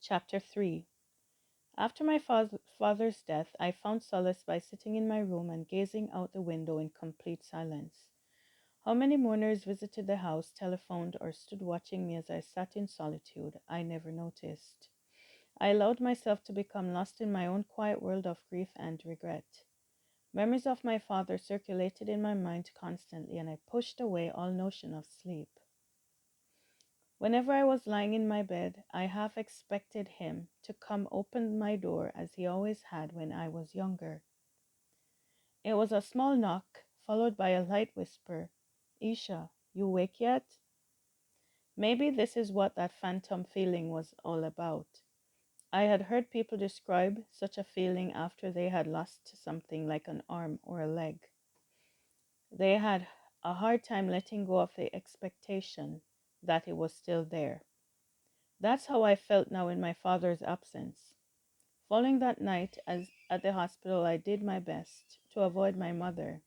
Chapter 3. After my father's death, I found solace by sitting in my room and gazing out the window in complete silence. How many mourners visited the house, telephoned, or stood watching me as I sat in solitude, I never noticed. I allowed myself to become lost in my own quiet world of grief and regret. Memories of my father circulated in my mind constantly, and I pushed away all notion of sleep. Whenever I was lying in my bed, I half expected him to come open my door as he always had when I was younger. It was a small knock, followed by a light whisper, "Isha, you wake yet?" Maybe this is what that phantom feeling was all about. I had heard people describe such a feeling after they had lost something like an arm or a leg. They had a hard time letting go of the expectation that it was still there. That's how I felt now in my father's absence. Following that night at the hospital, I did my best to avoid my mother.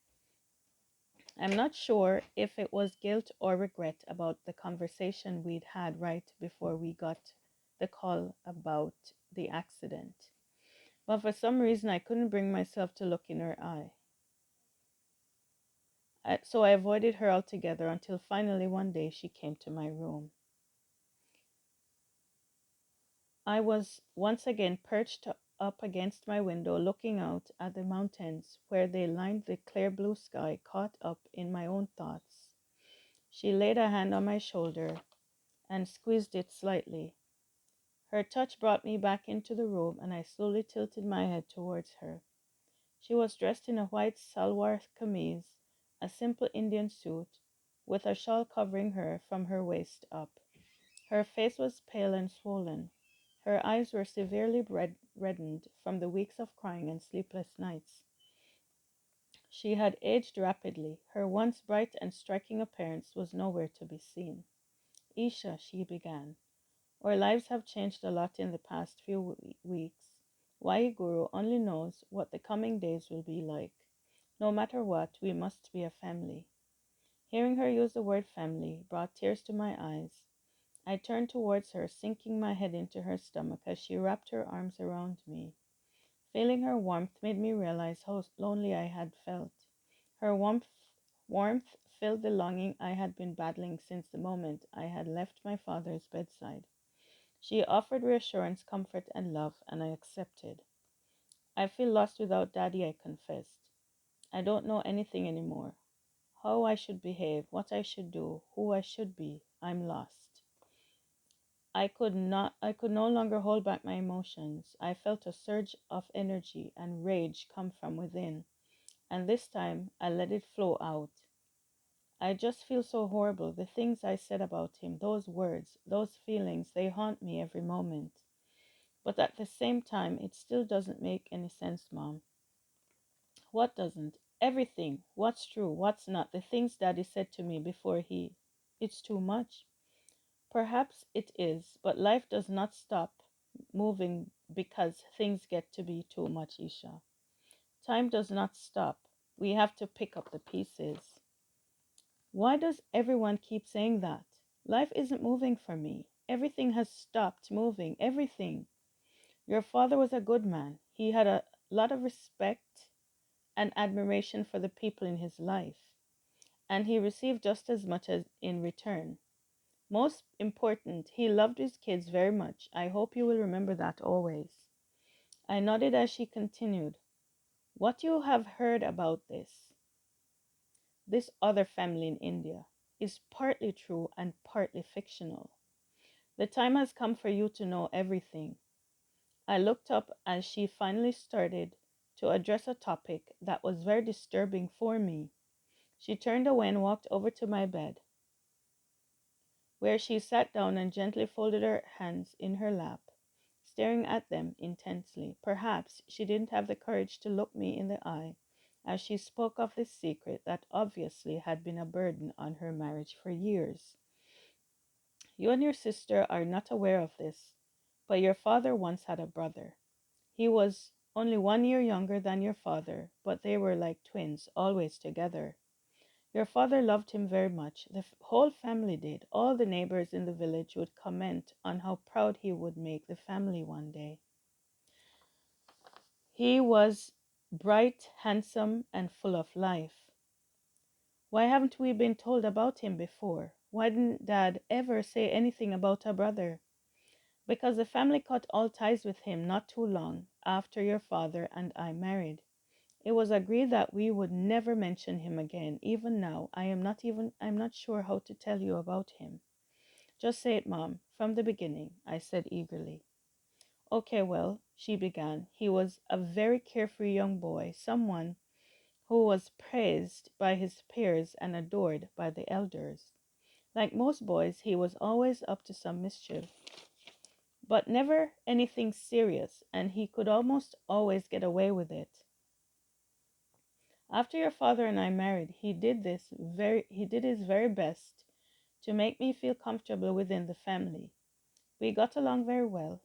I'm not sure if it was guilt or regret about the conversation we'd had right before we got the call about the accident. But for some reason, I couldn't bring myself to look in her eye. So I avoided her altogether until finally one day she came to my room. I was once again perched up against my window, looking out at the mountains where they lined the clear blue sky, caught up in my own thoughts. She laid a hand on my shoulder and squeezed it slightly. Her touch brought me back into the room, and I slowly tilted my head towards her. She was dressed in a white salwar kameez, a simple Indian suit, with a shawl covering her from her waist up. Her face was pale and swollen. Her eyes were severely reddened from the weeks of crying and sleepless nights. She had aged rapidly. Her once bright and striking appearance was nowhere to be seen. "Isha," she began, "our lives have changed a lot in the past few weeks. Waheguru only knows what the coming days will be like. No matter what, we must be a family." Hearing her use the word family brought tears to my eyes. I turned towards her, sinking my head into her stomach as she wrapped her arms around me. Feeling her warmth made me realize how lonely I had felt. Her warmth filled the longing I had been battling since the moment I had left my father's bedside. She offered reassurance, comfort, and love, and I accepted. "I feel lost without Daddy," I confessed. "I don't know anything anymore. How I should behave, what I should do, who I should be. I'm lost." I could no longer hold back my emotions. I felt a surge of energy and rage come from within, and this time I let it flow out. "I just feel so horrible. The things I said about him, those words, those feelings, they haunt me every moment. But at the same time, it still doesn't make any sense, Mom." "What doesn't?" "Everything. What's true, what's not. The things Daddy said to me before he. It's too much." "Perhaps it is, but life does not stop moving because things get to be too much, Isha. Time does not stop. We have to pick up the pieces." "Why does everyone keep saying that? Life isn't moving for me. Everything has stopped moving. Everything. Your father was a good man. He had a lot of respect and admiration for the people in his life, and he received just as much as in return. Most important, he loved his kids very much. I hope you will remember that always." I nodded as she continued, "What you have heard about this other family in India, is partly true and partly fictional. The time has come for you to know everything." I looked up as she finally started to address a topic that was very disturbing for me. She turned away and walked over to my bed, where she sat down and gently folded her hands in her lap, staring at them intensely. Perhaps she didn't have the courage to look me in the eye as she spoke of this secret that obviously had been a burden on her marriage for years. "You and your sister are not aware of this, but your father once had a brother. He was only 1 year younger than your father, but they were like twins, always together. Your father loved him very much. The whole family did. All the neighbors in the village would comment on how proud he would make the family one day. He was bright, handsome, and full of life. Why haven't we been told about him before? Why didn't Dad ever say anything about our brother? Because the family cut all ties with him not too long after your father and I married. It was agreed that we would never mention him again. Even now, I'm not sure how to tell you about him. Just say it, Mom, from the beginning, I said eagerly. Okay, well, she began. He was a very carefree young boy, someone who was praised by his peers and adored by the elders. Like most boys, he was always up to some mischief, but never anything serious, and he could almost always get away with it. After your father and I married, he did his very best to make me feel comfortable within the family. We got along very well.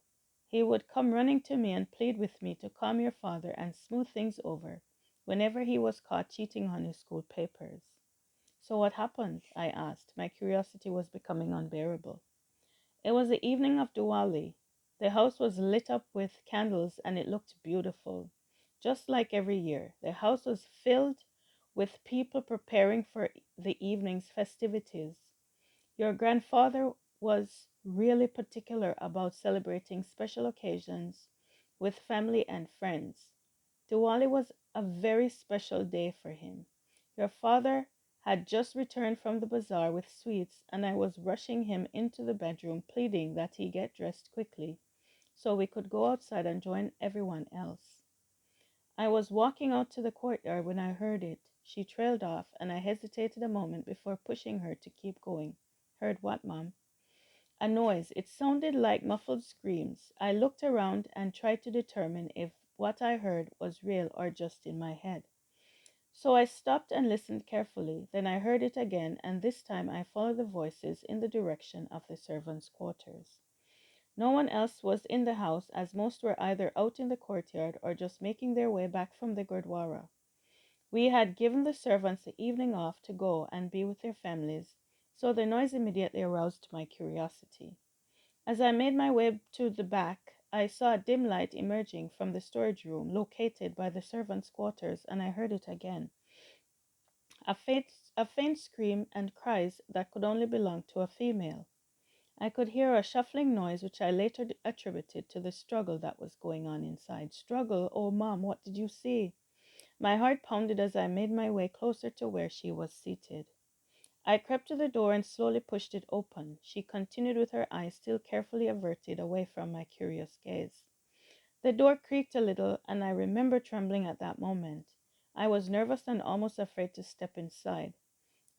He would come running to me and plead with me to calm your father and smooth things over whenever he was caught cheating on his school papers. So what happened? I asked. My curiosity was becoming unbearable. It was the evening of Diwali. The house was lit up with candles and it looked beautiful. Just like every year, the house was filled with people preparing for the evening's festivities. Your grandfather was really particular about celebrating special occasions with family and friends. Diwali was a very special day for him. Your father had just returned from the bazaar with sweets, and I was rushing him into the bedroom, pleading that he get dressed quickly so we could go outside and join everyone else. I was walking out to the courtyard when I heard it. She trailed off, and I hesitated a moment before pushing her to keep going. Heard what, Mom? A noise. It sounded like muffled screams. I looked around and tried to determine if what I heard was real or just in my head. So I stopped and listened carefully. Then I heard it again, and this time I followed the voices in the direction of the servants' quarters. No one else was in the house, as most were either out in the courtyard or just making their way back from the Gurdwara. We had given the servants the evening off to go and be with their families, so the noise immediately aroused my curiosity. As I made my way to the back, I saw a dim light emerging from the storage room located by the servants' quarters, and I heard it again. A faint scream and cries that could only belong to a female. I could hear a shuffling noise which I later attributed to the struggle that was going on inside. Struggle? Oh, Mom, what did you see? My heart pounded as I made my way closer to where she was seated. I crept to the door and slowly pushed it open. She continued with her eyes still carefully averted away from my curious gaze. The door creaked a little, and I remember trembling at that moment. I was nervous and almost afraid to step inside.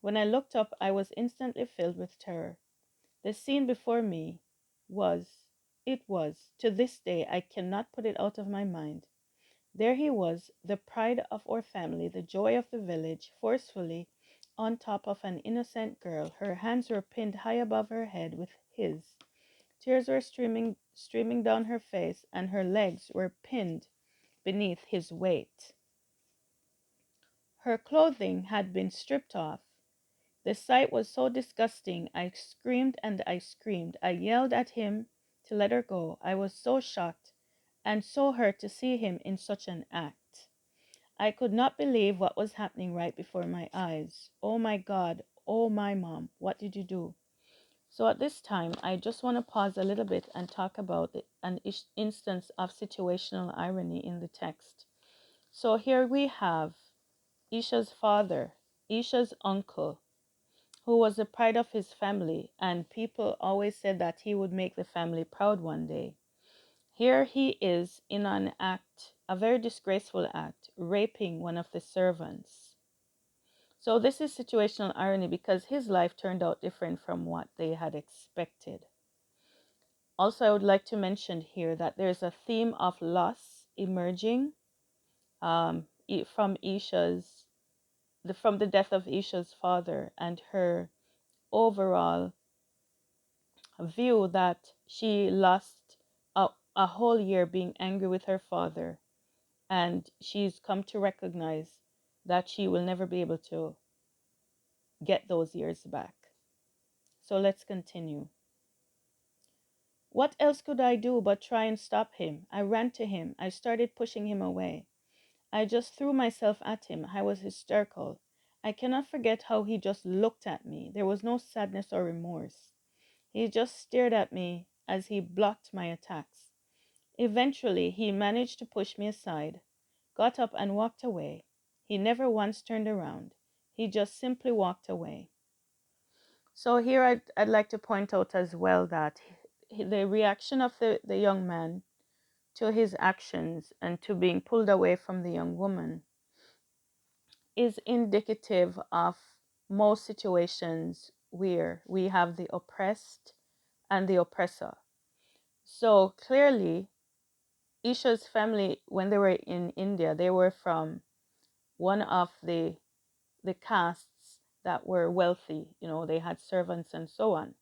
When I looked up, I was instantly filled with terror. The scene before me was, to this day, I cannot put it out of my mind. There he was, the pride of our family, the joy of the village, forcefully on top of an innocent girl. Her hands were pinned high above her head with his. Tears were streaming down her face, and her legs were pinned beneath his weight. Her clothing had been stripped off. The sight was so disgusting. I screamed and I screamed. I yelled at him to let her go. I was so shocked and so hurt to see him in such an act. I could not believe what was happening right before my eyes. Oh my God. Oh my Mom. What did you do? So at this time, I just want to pause a little bit and talk about an instance of situational irony in the text. So here we have Isha's father, Isha's uncle, who was the pride of his family, and people always said that he would make the family proud one day. Here he is in an act, a very disgraceful act, raping one of the servants. So this is situational irony because his life turned out different from what they had expected. Also, I would like to mention here that there's a theme of loss emerging from from the death of Isha's father and her overall view that she lost a whole year being angry with her father, and she's come to recognize that she will never be able to get those years back. So let's continue. What else could I do but try and stop him? I ran to him. I started pushing him away. I just threw myself at him. I was hysterical. I cannot forget how he just looked at me. There was no sadness or remorse. He just stared at me as he blocked my attacks. Eventually, he managed to push me aside, got up, and walked away. He never once turned around. He just simply walked away. So, here I'd like to point out as well that the reaction of the young man to his actions and to being pulled away from the young woman is indicative of most situations where we have the oppressed and the oppressor. So, clearly, Isha's family, when they were in India, they were from one of the castes that were wealthy. You know, they had servants and so on.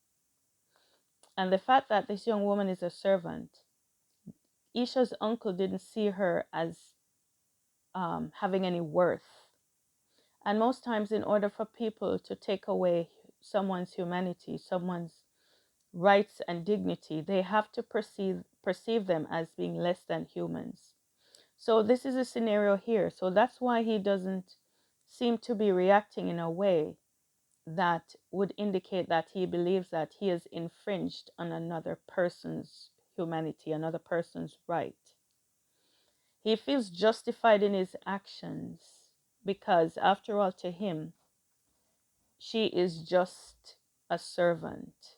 And the fact that this young woman is a servant, Isha's uncle didn't see her as having any worth. And most times, in order for people to take away someone's humanity, someone's rights and dignity, they have to perceive them as being less than humans. So this is a scenario here. So that's why he doesn't seem to be reacting in a way that would indicate that he believes that he has infringed on another person's humanity, another person's right. He feels justified in his actions because, after all, to him, she is just a servant.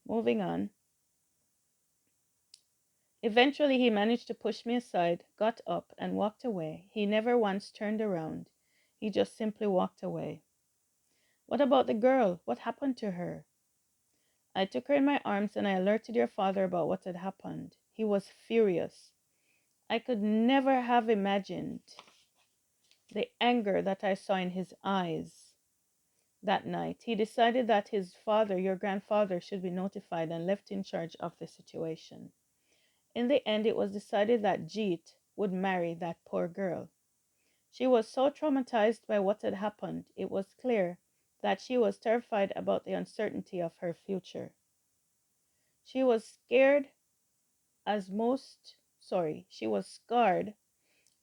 Moving on. Eventually, he managed to push me aside, got up, and walked away. He never once turned around. He just simply walked away. What about the girl? What happened to her? I took her in my arms and I alerted your father about what had happened. He was furious. I could never have imagined the anger that I saw in his eyes that night. He decided that his father, your grandfather, should be notified and left in charge of the situation. In the end, it was decided that Jeet would marry that poor girl. She was so traumatized by what had happened, it was clear that she was terrified about the uncertainty of her future. She was scared as most, she was scarred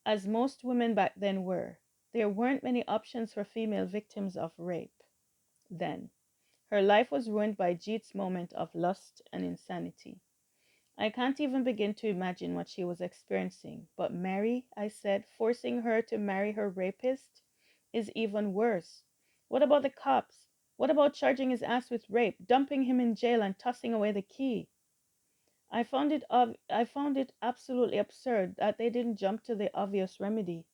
as most women back then were. There weren't many options for female victims of rape then. Her life was ruined by Jeet's moment of lust and insanity. I can't even begin to imagine what she was experiencing. But Mary, I said, forcing her to marry her rapist is even worse. What about the cops? What about charging his ass with rape, dumping him in jail, and tossing away the key? I found it absolutely absurd that they didn't jump to the obvious remedy.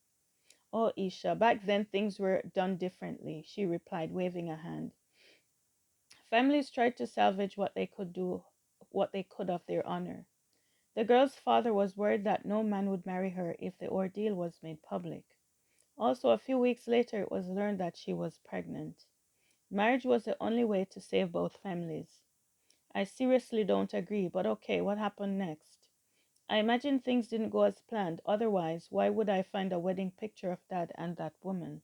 Oh, Isha, back then things were done differently, she replied, waving a hand. Families tried to salvage what they could of their honor. The girl's father was worried that no man would marry her if the ordeal was made public. Also, a few weeks later, it was learned that she was pregnant. Marriage was the only way to save both families. I seriously don't agree, but okay, what happened next? I imagine things didn't go as planned. Otherwise, why would I find a wedding picture of Dad and that woman?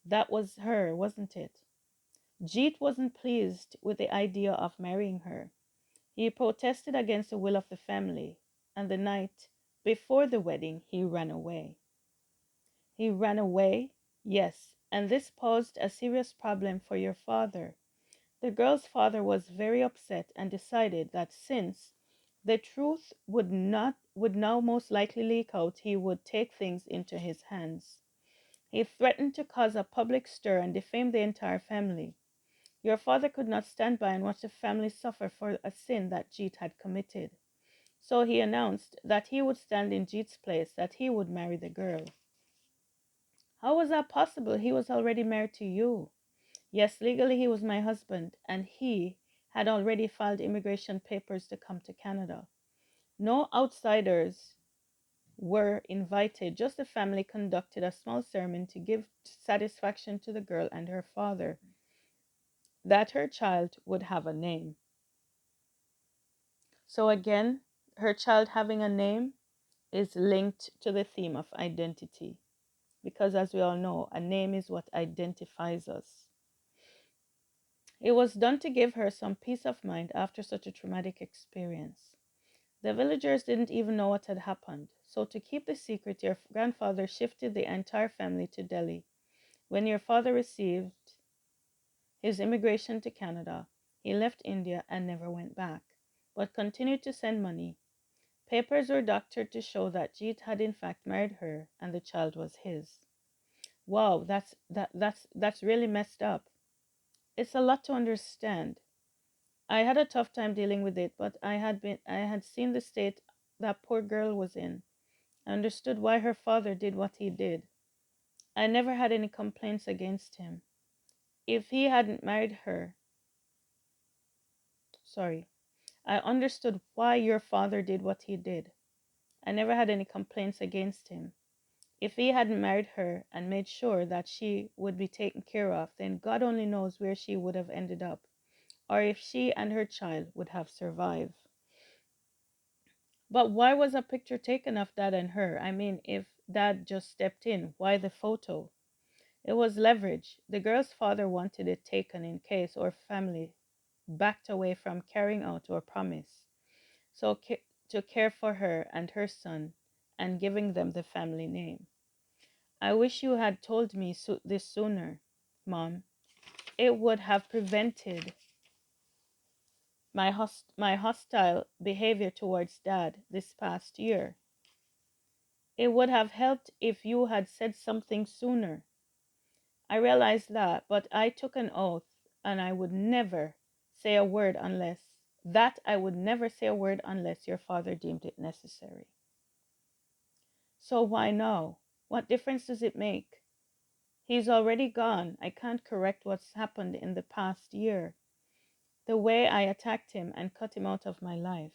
That was her, wasn't it? Jeet wasn't pleased with the idea of marrying her. He protested against the will of the family, and the night before the wedding, he ran away. He ran away? Yes, and this posed a serious problem for your father. The girl's father was very upset and decided that since the truth would now most likely leak out, he would take things into his hands. He threatened to cause a public stir and defame the entire family. Your father could not stand by and watch the family suffer for a sin that Jeet had committed. So he announced that he would stand in Jeet's place, that he would marry the girl. How was that possible? He was already married to you. Yes, legally he was my husband, and he had already filed immigration papers to come to Canada. No outsiders were invited, just the family conducted a small ceremony to give satisfaction to the girl and her father that her child would have a name. So again, her child having a name is linked to the theme of identity. because, as we all know, a name is what identifies us. It was done to give her some peace of mind after such a traumatic experience. The villagers didn't even know what had happened, so to keep the secret, your grandfather shifted the entire family to Delhi. When your father received his immigration to Canada, he left India and never went back, but continued to send money. Papers were doctored to show that Jeet had in fact married her and the child was his. Wow, that's really messed up. It's a lot to understand. I had a tough time dealing with it, but I had seen the state that poor girl was in. I understood why her father did what he did. I never had any complaints against him. If he hadn't married her, sorry, I understood why your father did what he did. I never had any complaints against him. If he hadn't married her and made sure that she would be taken care of, then God only knows where she would have ended up, or if she and her child would have survived. But why was a picture taken of Dad and her? I mean, if Dad just stepped in, why the photo? It was leverage. The girl's father wanted it taken in case our family backed away from carrying out our promise. So to care for her and her son and giving them the family name. I wish you had told me this sooner, Mom. It would have prevented my hostile behavior towards Dad this past year. It would have helped if you had said something sooner. I realized that, but I took an oath and I would never say a word unless your father deemed it necessary. So why now? What difference does it make? He's already gone. I can't correct what's happened in the past year. The way I attacked him and cut him out of my life.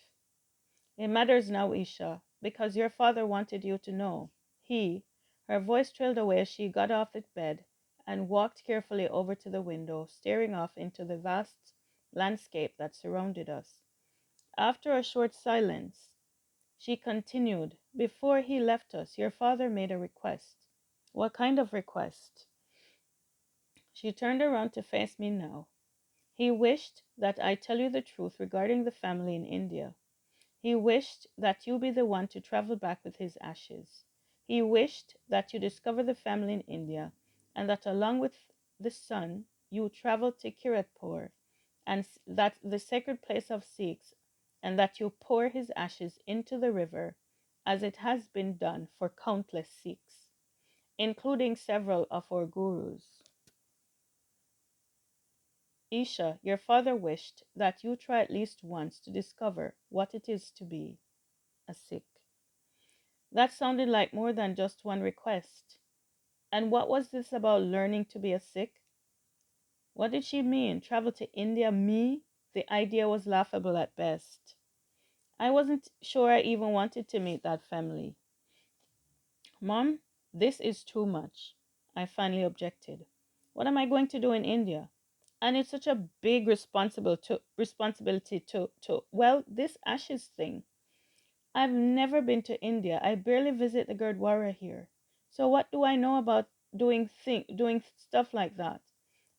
It matters now, Isha, because your father wanted you to know. Her voice trailed away as she got off the bed and walked carefully over to the window, staring off into the vast landscape that surrounded us. After a short silence, she continued, before he left us, your father made a request. What kind of request? She turned around to face me now. He wished that I tell you the truth regarding the family in India. He wished that you be the one to travel back with his ashes. He wished that you discover the family in India and that along with the son you travel to Kiratpur and that the sacred place of Sikhs and that you pour his ashes into the river as it has been done for countless Sikhs, including several of our gurus. Isha, your father wished that you try at least once to discover what it is to be a Sikh. That sounded like more than just one request. And what was this about learning to be a Sikh? What did she mean? Travel to India? Me? The idea was laughable at best. I wasn't sure I even wanted to meet that family. Mom, this is too much. I finally objected. What am I going to do in India? And it's such a big responsibility to well, this ashes thing. I've never been to India. I barely visit the Gurdwara here. So what do I know about doing stuff like that?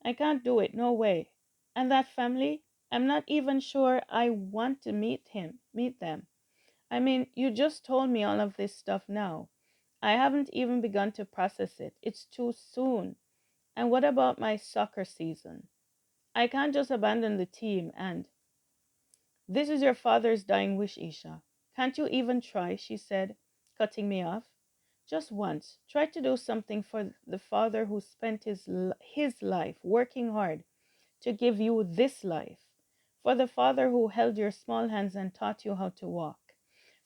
I can't do it, no way. And that family, I'm not even sure I want to meet them. I mean, you just told me all of this stuff now. I haven't even begun to process it. It's too soon. And what about my soccer season? I can't just abandon the team and this is your father's dying wish, Isha. Can't you even try? She said, cutting me off. Just once, try to do something for the father who spent his life working hard to give you this life. For the father who held your small hands and taught you how to walk.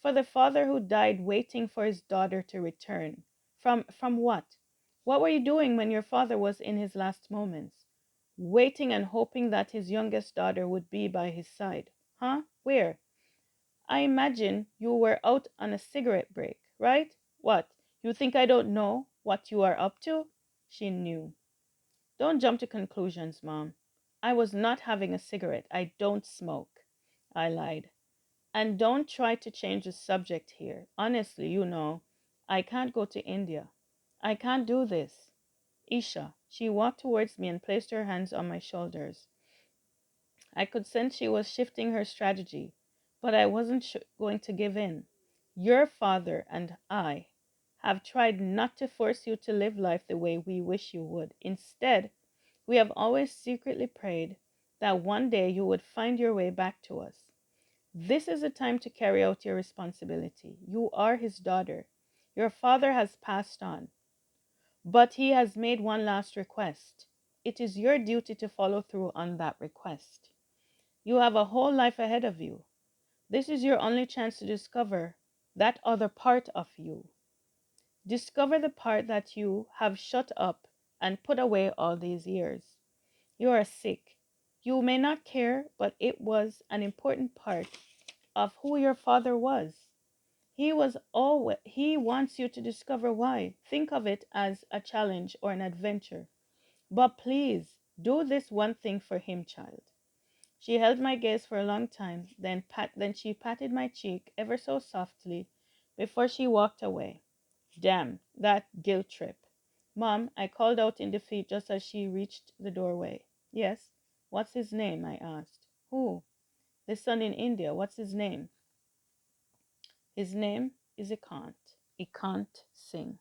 For the father who died waiting for his daughter to return. From what? What were you doing when your father was in his last moments? Waiting and hoping that his youngest daughter would be by his side. Huh? Where? I imagine you were out on a cigarette break, right? What? You think I don't know what you are up to? She knew. Don't jump to conclusions, Mom. I was not having a cigarette. I don't smoke. I lied. And don't try to change the subject here. Honestly, I can't go to India. I can't do this. Isha. She walked towards me and placed her hands on my shoulders. I could sense she was shifting her strategy, but I wasn't going to give in. Your father and I have tried not to force you to live life the way we wish you would. Instead, we have always secretly prayed that one day you would find your way back to us. This is a time to carry out your responsibility. You are his daughter. Your father has passed on, but he has made one last request. It is your duty to follow through on that request. You have a whole life ahead of you. This is your only chance to discover that other part of you. Discover the part that you have shut up and put away all these years. You are sick. You may not care, but it was an important part of who your father was. He wants you to discover why. Think of it as a challenge or an adventure. But please do this one thing for him, child. She held my gaze for a long time, then she patted my cheek ever so softly before she walked away. Damn, that guilt trip. Mom, I called out in defeat just as she reached the doorway. Yes, what's his name? I asked. Who? The son in India. What's his name? His name is Ikant. Ikant Singh.